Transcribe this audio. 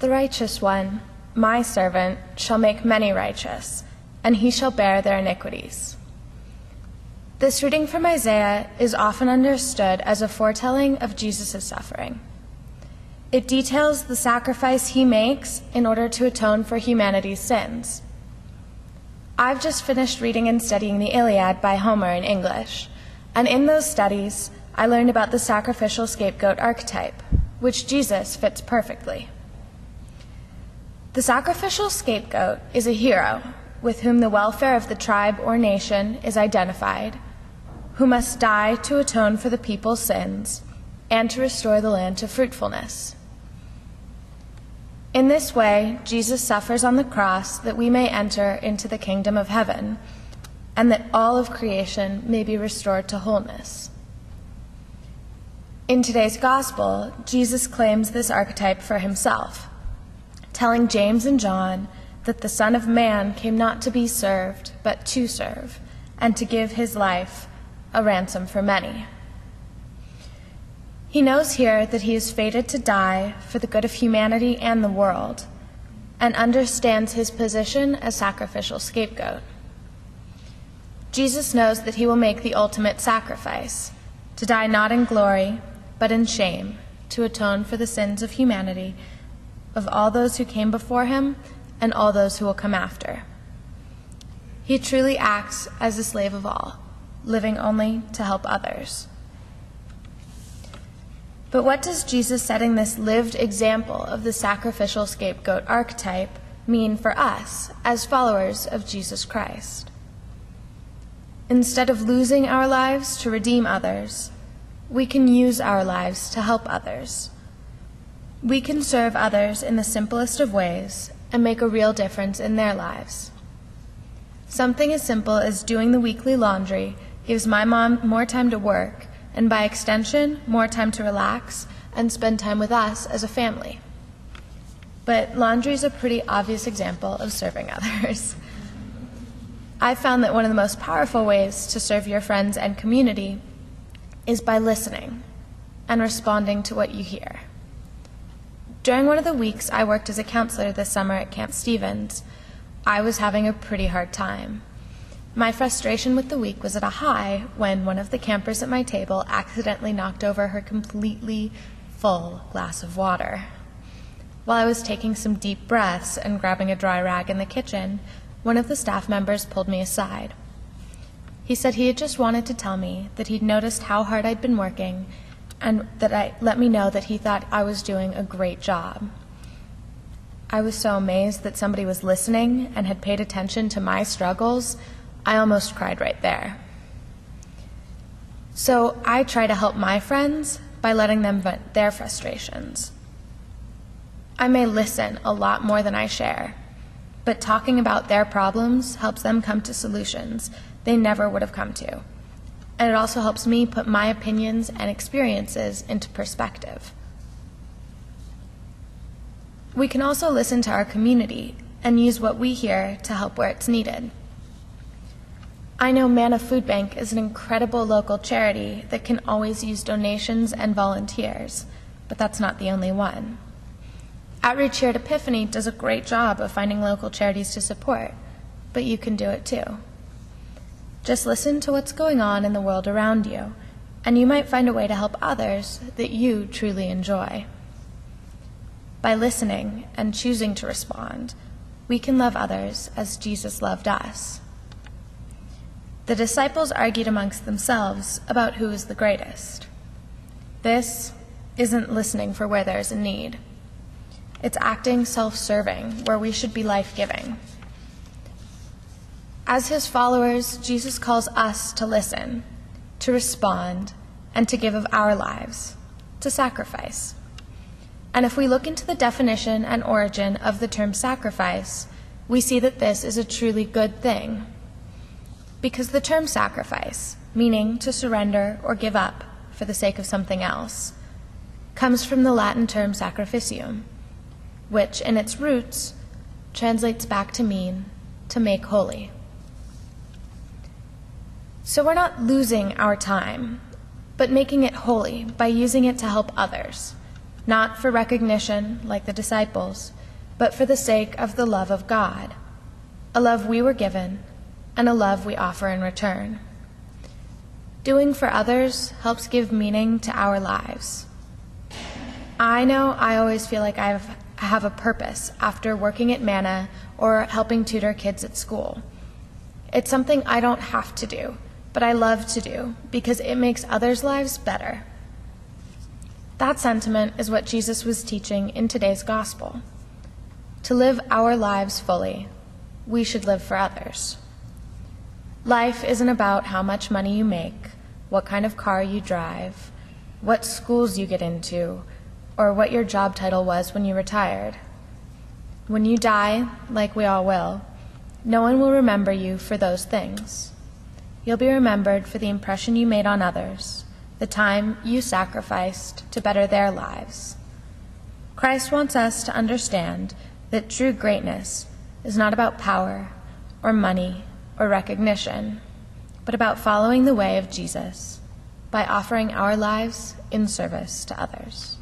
The righteous one, my servant, shall make many righteous, and he shall bear their iniquities. This reading from Isaiah is often understood as a foretelling of Jesus' suffering. It details the sacrifice he makes in order to atone for humanity's sins. I've just finished reading and studying the Iliad by Homer in English, and in those studies, I learned about the sacrificial scapegoat archetype, which Jesus fits perfectly. The sacrificial scapegoat is a hero with whom the welfare of the tribe or nation is identified, who must die to atone for the people's sins and to restore the land to fruitfulness. In this way, Jesus suffers on the cross that we may enter into the kingdom of heaven, and that all of creation may be restored to wholeness. In today's gospel, Jesus claims this archetype for himself, telling James and John that the Son of Man came not to be served, but to serve, and to give his life a ransom for many. He knows here that he is fated to die for the good of humanity and the world, and understands his position as sacrificial scapegoat. Jesus knows that he will make the ultimate sacrifice, to die not in glory, but in shame, to atone for the sins of humanity, of all those who came before him and all those who will come after. He truly acts as a slave of all, living only to help others. But what does Jesus setting this lived example of the sacrificial scapegoat archetype mean for us as followers of Jesus Christ? Instead of losing our lives to redeem others, we can use our lives to help others. We can serve others in the simplest of ways and make a real difference in their lives. Something as simple as doing the weekly laundry gives my mom more time to work, and by extension, more time to relax and spend time with us as a family. But laundry is a pretty obvious example of serving others. I found that one of the most powerful ways to serve your friends and community is by listening and responding to what you hear. During one of the weeks I worked as a counselor this summer at Camp Stevens, I was having a pretty hard time. My frustration with the week was at a high when one of the campers at my table accidentally knocked over her completely full glass of water. While I was taking some deep breaths and grabbing a dry rag in the kitchen, one of the staff members pulled me aside. He said he had just wanted to tell me that he'd noticed how hard I'd been working and let me know that he thought I was doing a great job. I was so amazed that somebody was listening and had paid attention to my struggles, I almost cried right there. So I try to help my friends by letting them vent their frustrations. I may listen a lot more than I share, but talking about their problems helps them come to solutions they never would have come to. And it also helps me put my opinions and experiences into perspective. We can also listen to our community and use what we hear to help where it's needed. I know Manna Food Bank is an incredible local charity that can always use donations and volunteers, but that's not the only one. Outreach here at Epiphany does a great job of finding local charities to support, but you can do it too. Just listen to what's going on in the world around you, and you might find a way to help others that you truly enjoy. By listening and choosing to respond, we can love others as Jesus loved us. The disciples argued amongst themselves about who is the greatest. This isn't listening for where there's a need. It's acting self-serving where we should be life-giving. As his followers, Jesus calls us to listen, to respond, and to give of our lives, to sacrifice. And if we look into the definition and origin of the term sacrifice, we see that this is a truly good thing. Because the term sacrifice, meaning to surrender or give up for the sake of something else, comes from the Latin term sacrificium, which in its roots translates back to mean to make holy. So we're not losing our time, but making it holy by using it to help others, not for recognition like the disciples, but for the sake of the love of God, a love we were given and a love we offer in return. Doing for others helps give meaning to our lives. I know I always feel like I have a purpose after working at Manna or helping tutor kids at school. It's something I don't have to do, but I love to do because it makes others' lives better. That sentiment is what Jesus was teaching in today's gospel. To live our lives fully, we should live for others. Life isn't about how much money you make, what kind of car you drive, what schools you get into, or what your job title was when you retired. When you die, like we all will, no one will remember you for those things. You'll be remembered for the impression you made on others, the time you sacrificed to better their lives. Christ wants us to understand that true greatness is not about power or money or recognition, but about following the way of Jesus by offering our lives in service to others.